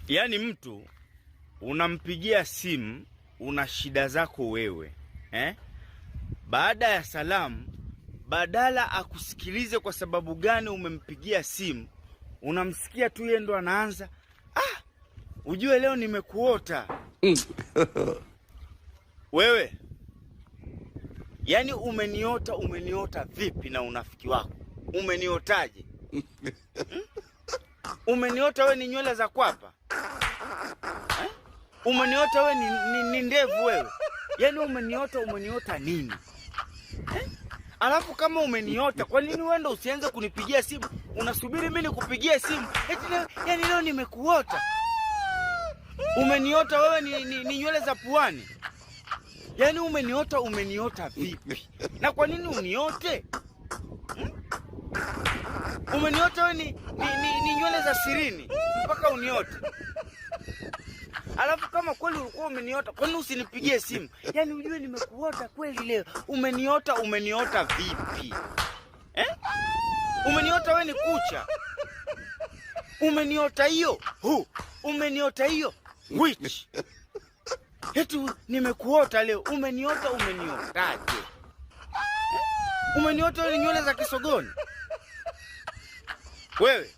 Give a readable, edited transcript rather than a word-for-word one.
Yaani mtu unampigia simu, una shida zako wewe baada ya salamu, badala akusikilize kwa sababu gani umempigia simu, unamsikia tu yeye ndo anaanza ujue leo nimekuota. Wewe yaani umeniota vipi? Na unafiki wako umeniotaje? Umeniota wewe ni nywele za kwapa? Umeniota wewe ni ndevu wewe? Yaani umeniota nini? Alafu kama umeniota, kwa nini wewe ndo usianze kunipigia simu? Unasubiri mimi nikupigie simu? Yaani leo nimekuota. Umeniota wewe ni nywele za puani? Yaani umeniota vipi? Na kwa nini uniote? Umeniota wewe ni nywele za sirini mpaka uniote? Alafu kama kweli ulikuwa umeniota, kwa nini usinipigie simu? Yaani ujue nimekuota kweli leo. Umeniota vipi? Umeniota wewe ni kucha? Umeniota hiyo? Umeniota hiyo? Which? Hetu nimekuota leo. Umeniotaje? Umeniota wewe ni nywele za kisogoni? Wewe